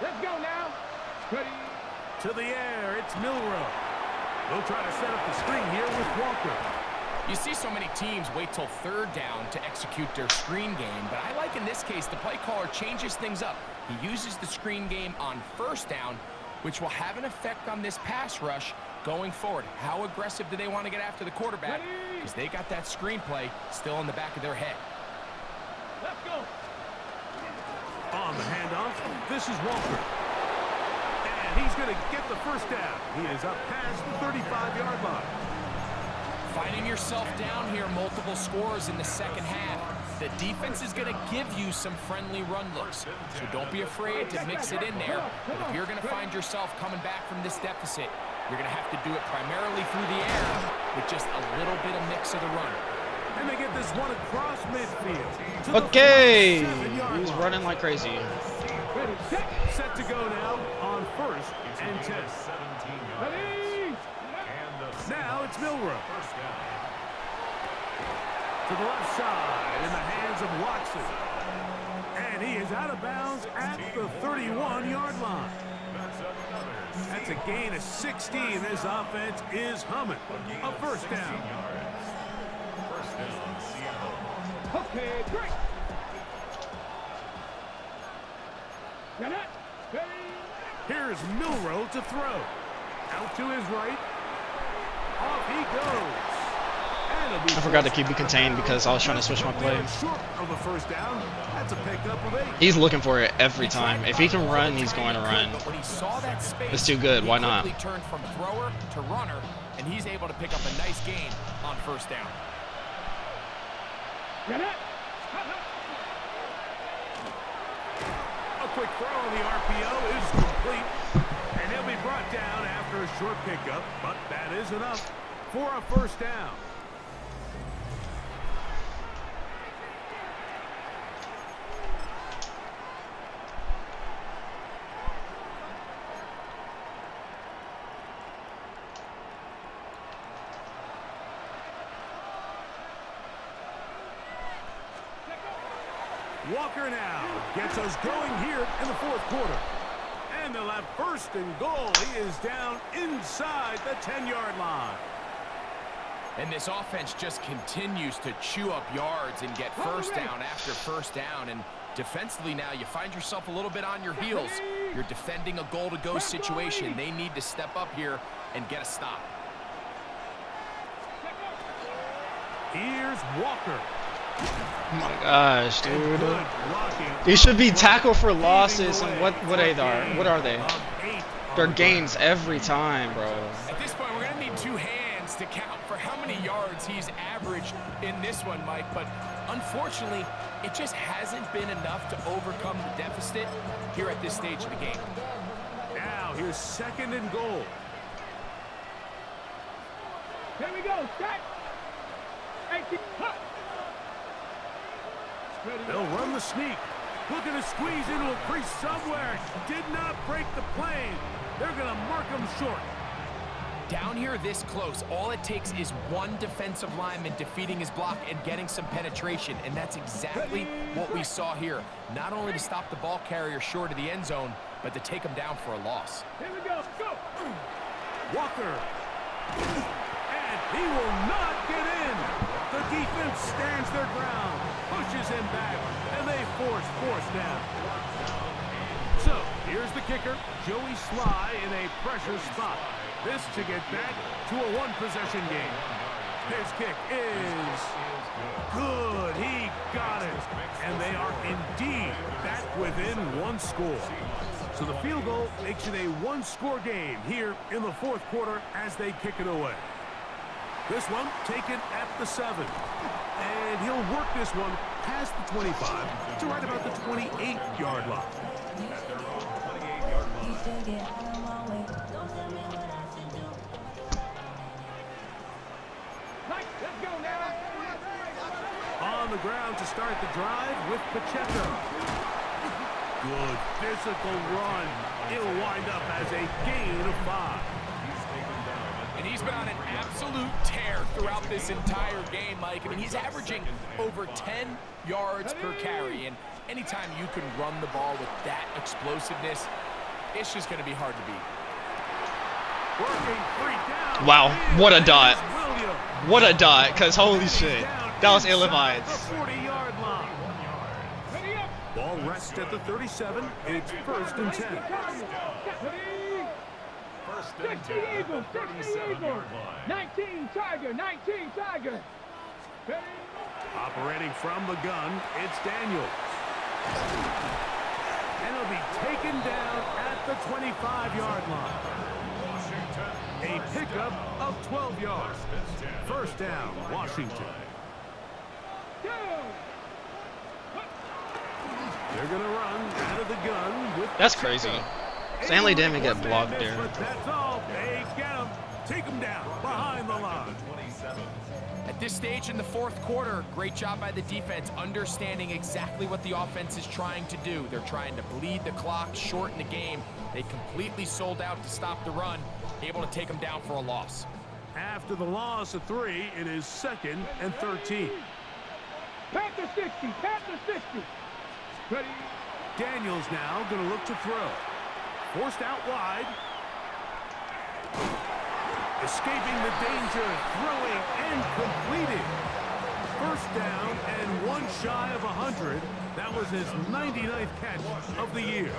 Let's go now. Ready? To the air, it's Milroe. They'll try to set up the screen here with Walker. You see so many teams wait till 3rd down to execute their screen game, but I like in this case the play caller changes things up. He uses the screen game on 1st down, which will have an effect on this pass rush going forward. How aggressive do they want to get after the quarterback? Because they got that screen play still in the back of their head. Let's go. On the handoff, this is Walker. And he's going to get the 1st down. He is up past the 35-yard line. Finding yourself down here, multiple scores in the 2nd half. The defense is going to give you some friendly run looks, so don't be afraid to mix it in there. But if you're going to find yourself coming back from this deficit, you're going to have to do it primarily through the air with just a little bit of mix of the run. And they get this one across midfield. to the Okay, 47-yard he's line. running like crazy. Ready? Set. Set to go now on 1st and 10. 17 yards. Ready? And the Now it's Milroe. 1st down. To the left side in the hands of Watson. And he is out of bounds at the 31-yard line. That's a gain of 16. This offense is humming. A 1st down. 1st down, Seattle. Okay, break. Got it. Ready. Here's Milroe to throw. Out to his right. Off he goes. I forgot to keep it contained because I was trying to switch my play. Short of a first down. That's a pickup of 8. He's looking for it every time. If he can run, he's going to run. But when he saw that space, It's too good. Why not? He quickly turned from thrower to runner, and he's able to pick up a nice gain on first down. Got it. A quick throw on the RPO is complete. And he'll be brought down after a short pickup, but that is enough for a first down. Walker now gets us going here in the fourth quarter. And they'll have first and goal. He is down inside the 10-yard line. And this offense just continues to chew up yards and get first down after first down. And defensively now, you find yourself a little bit on your heels. You're defending a goal-to-go situation. They need to step up here and get a stop. Here's Walker. Oh my gosh, dude. Good blocking. These should be tackle for losses, and what are they? They're gains every time, bro. At this point, we're going to need 2 hands to count for how many yards he's averaged in this one, Mike. But unfortunately, it just hasn't been enough to overcome the deficit here at this stage of the game. Now here's second and goal. Here we go. Set. 18. Hut. They'll run the sneak. Looking to squeeze into a crease somewhere. Did not break the plane. They're going to mark him short. Down here this close, all it takes is one defensive lineman defeating his block and getting some penetration, and that's exactly what we saw here. Not only to stop the ball carrier short of the end zone, but to take him down for a loss. Here we go. Go. Walker. And he will not get in. The defense stands their ground, pushes him back, and they force fourth down. So, here's the kicker, Joey Sly in a pressure spot. This to get back to a one-possession game. His kick is good. He got it. And they are indeed back within one score. So the field goal makes it a one-score game here in the fourth quarter as they kick it away. This one taken at the 7. And he'll work this one past the 25 to right about the 28-yard line. Mike, let's go now. On the ground to start the drive with Pacheco. Good physical run. It'll wind up as a gain of 5. And he's been on an absolute tear throughout this entire game, Mike. I mean, he's averaging over 10 yards per carry. And anytime you can run the ball with that explosiveness, it's just going to be hard to beat. Working free down. Wow, what a dot. Williams. What a dot, because holy shit. That was ill-advised. The 40-yard line. Ready up. Ball rests at the 37. It's first and 10. Ready. First 60 and 10 at Eagles, the 60 Eagles. 37-yard line. 19 Tiger, 19 Tiger. Ready. Operating from the gun, it's Daniels. And he'll be taken down at the 25-yard line. A pickup of 12 yards. First down, Washington. Down. They're going to run out of the gun with That's crazy. Stanley didn't even get blocked there. But that's all. They get him. Take him down behind the line. At this stage in the fourth quarter, great job by the defense, understanding exactly what the offense is trying to do. They're trying to bleed the clock, shorten the game. They completely sold out to stop the run, able to take them down for a loss. After the loss of 3, it is second and 13. Panther 60, Panther 60. Ready. Daniels now going to look to throw. Forced out wide. Escaping the danger, throwing and completing. first down and one shy of 100. That was his 99th catch of the year.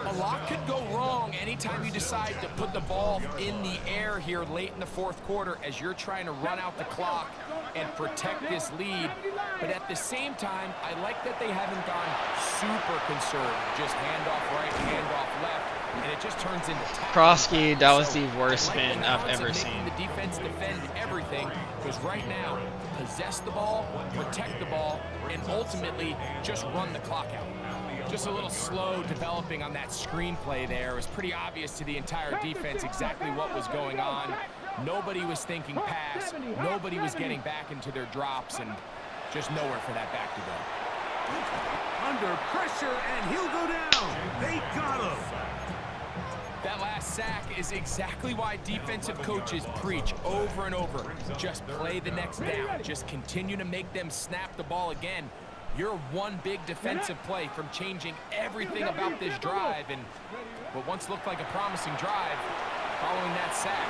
A lot could go wrong anytime you decide to put the ball in the air here late in the fourth quarter as you're trying to run out the clock and protect this lead. But at the same time, I like that they haven't gone super conservative. Just handoff right, handoff left, and it just turns into Krosky, that was the worst spin I've ever seen. The defense defend everything, because right now, possess the ball, protect the ball, and ultimately just run the clock out. Just a little slow developing on that screenplay there. It was pretty obvious to the entire defense exactly what was going on. Nobody was thinking pass. Nobody was getting back into their drops, and just nowhere for that back to go. Under pressure, and he'll go down. They got him. That last sack is exactly why defensive coaches preach over and over. Just play the next down. Just continue to make them snap the ball again. You're one big defensive play from changing everything about this drive, and what once looked like a promising drive, following that sack,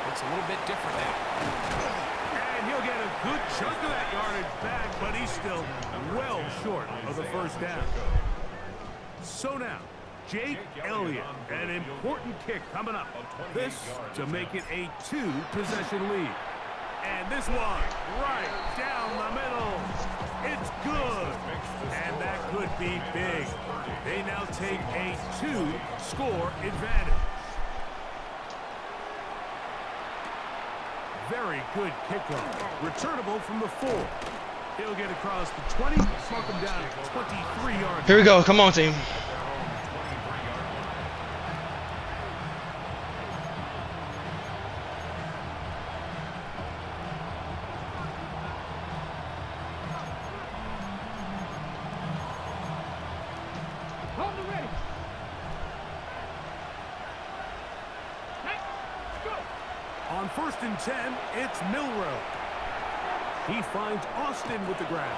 looks a little bit different now. And he'll get a good chunk of that yardage back, but he's still well short of the first down. So now, Jake Elliott, an important kick coming up. This to make it a 2-possession lead. And this one, right down the middle. It's good. And that could be big. They now take a 2-score advantage. Very good kickoff. Returnable from the 4. He'll get across the 20, mark him down at 23 yards. Here we go. Come on, team. On 1st and 10, it's Milroe. He finds Austin with the ground.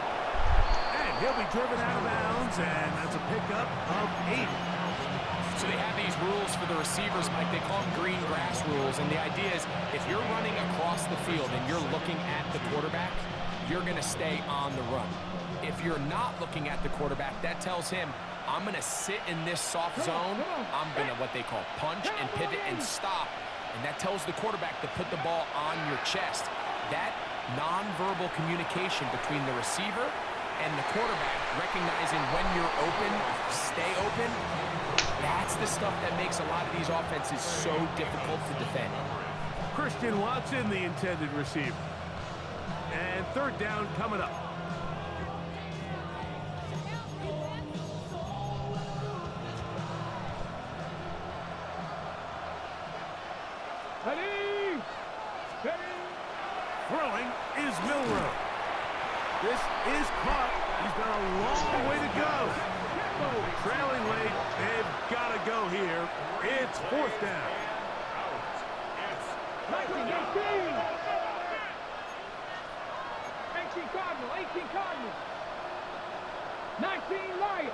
And he'll be driven out of bounds, and that's a pickup of 8. So they have these rules for the receivers, Mike. They call them green grass rules, and the idea is if you're running across the field and you're looking at the quarterback, you're going to stay on the run. If you're not looking at the quarterback, that tells him, I'm going to sit in this soft zone. I'm going to what they call punch and pivot and stop. And that tells the quarterback to put the ball on your chest. That nonverbal communication between the receiver and the quarterback, recognizing when you're open, stay open, that's the stuff that makes a lot of these offenses so difficult to defend. Christian Watson, the intended receiver. And 3rd down coming up. Throwing is Milroe. This is caught. He's got a long way to go. Trailing late. They've got to go here. It's 4th down. 18 Cardinals. 19 Lions.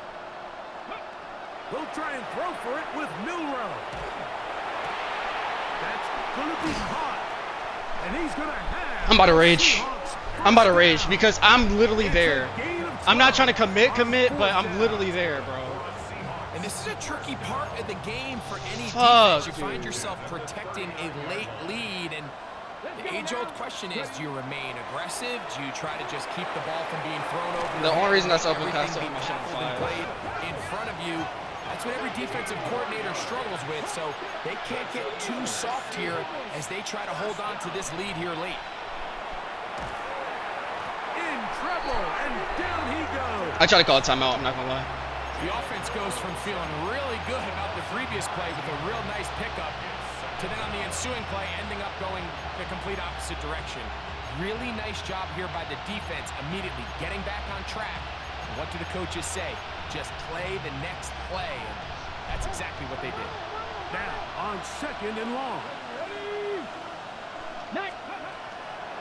He'll try and throw for it with Milroe. That's going to be caught. And he's going to have... I'm about to rage. I'm about to rage because I'm literally there. I'm not trying to commit, but I'm literally there, bro. And this is a tricky part of the game for any Fuck, defense. You find yourself protecting a late lead, and the age-old question is, do you remain aggressive? Do you try to just keep the ball from being thrown over? The only reason that's open Everything pass to being him, I shouldn't tackled and fire. played in front of you. That's what every defensive coordinator struggles with, so they can't get too soft here as they try to hold on to this lead here late. In trouble, and down he goes. I try to call a timeout, I'm not gonna lie. The offense goes from feeling really good about the previous play with a real nice pickup to then on the ensuing play ending up going the complete opposite direction. Really nice job here by the defense, immediately getting back on track. And what do the coaches say? Just play the next play. And that's exactly what they did. Now on 2nd and long.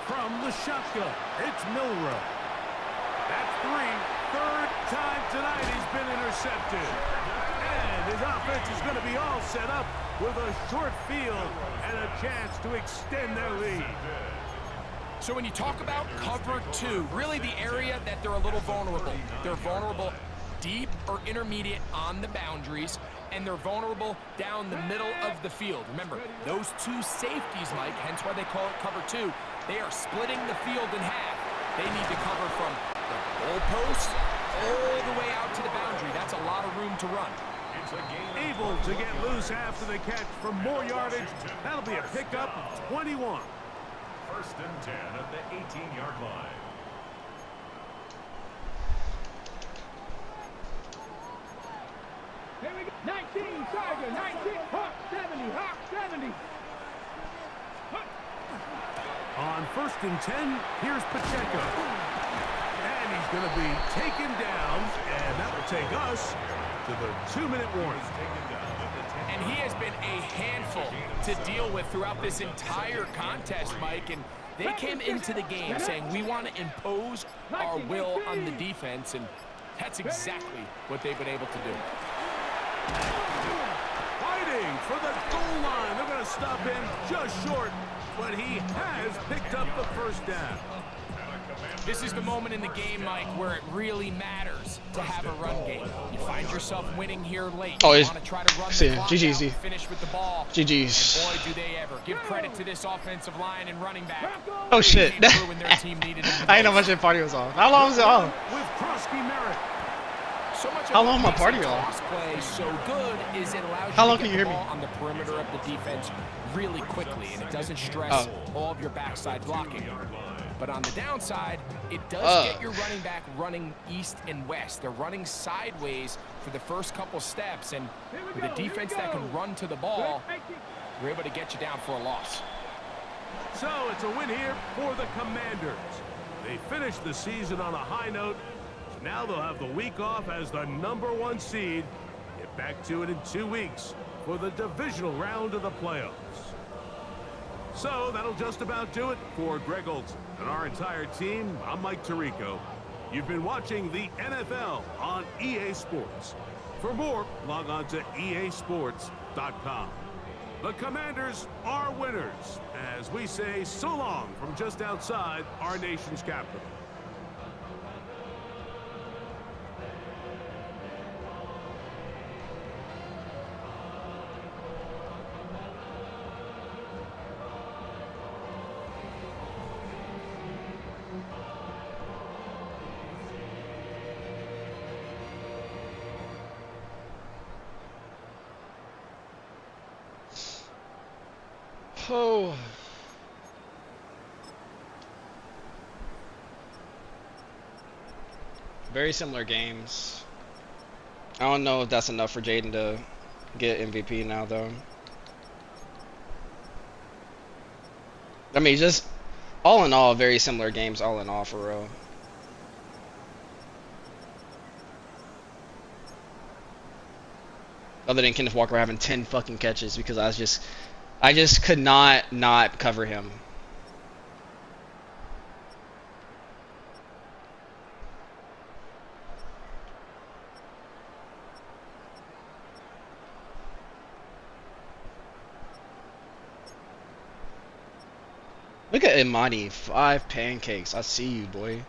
From the shotgun, it's Milroe. That's 3. 3rd time tonight he's been intercepted. And his offense is going to be all set up with a short field and a chance to extend their lead. So when you talk about cover 2, really the area that they're a little vulnerable. They're vulnerable deep or intermediate on the boundaries, and they're vulnerable down the middle of the field. Remember, those two safeties, Mike, hence why they call it cover 2, they are splitting the field in half. They need to cover from the goalpost all the way out to the boundary. That's a lot of room to run. Able to get loose after the catch for more yardage. That'll be a pickup of 21. First and 10 at the 18-yard line. Here we go. 19, Tiger, 19, Hawk 70, Hawk 70. On first and 10, here's Pacheco. And he's going to be taken down, and that will take us to the 2-minute warning. And he has been a handful to deal with throughout this entire contest, Mike. And they came into the game saying, we want to impose our will on the defense. And that's exactly what they've been able to do. Fighting for the goal line. They're going to stop him just short, but he has picked up the first down. This is the moment in the game, Mike, where it really matters to have a run game. You find yourself winning here late. Oh, you it's want to try to run the clock GG's. out and finish with the ball. GG's. And boy, do they ever. Give credit to this offensive line and running back. Oh shit. They came through when their team needed them the I didn't know most. much of the party was off. How long was it off? With Krosky Merritt. So much How of long what my party makes a on? toss play so good is it allows How you long to can get you the hear me? ball on the perimeter of the defense really quickly, and it doesn't stress Oh. all of your backside blocking. But on the downside, it does get your running back running east and west. They're running sideways for the first couple steps, and with a defense that can run to the ball, we're able to get you down for a loss. So it's a win here for the Commanders. They finished the season on a high note. So now they'll have the week off as the #1 seed. Get back to it in 2 weeks for the divisional round of the playoffs. So that'll just about do it for Greg Olson and our entire team. I'm Mike Tirico. You've been watching the NFL on EA Sports. For more, log on to easports.com. The Commanders are winners, as we say so long from just outside our nation's capital. Oh. Very similar games. I don't know if that's enough for Jaden to get MVP now, though. I mean, just all in all, very similar games, all in all, for real. Other than Kenneth Walker having 10 fucking catches, because I just could not cover him. Look at Imani, 5 pancakes. I see you, boy.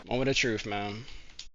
Moment of truth, man.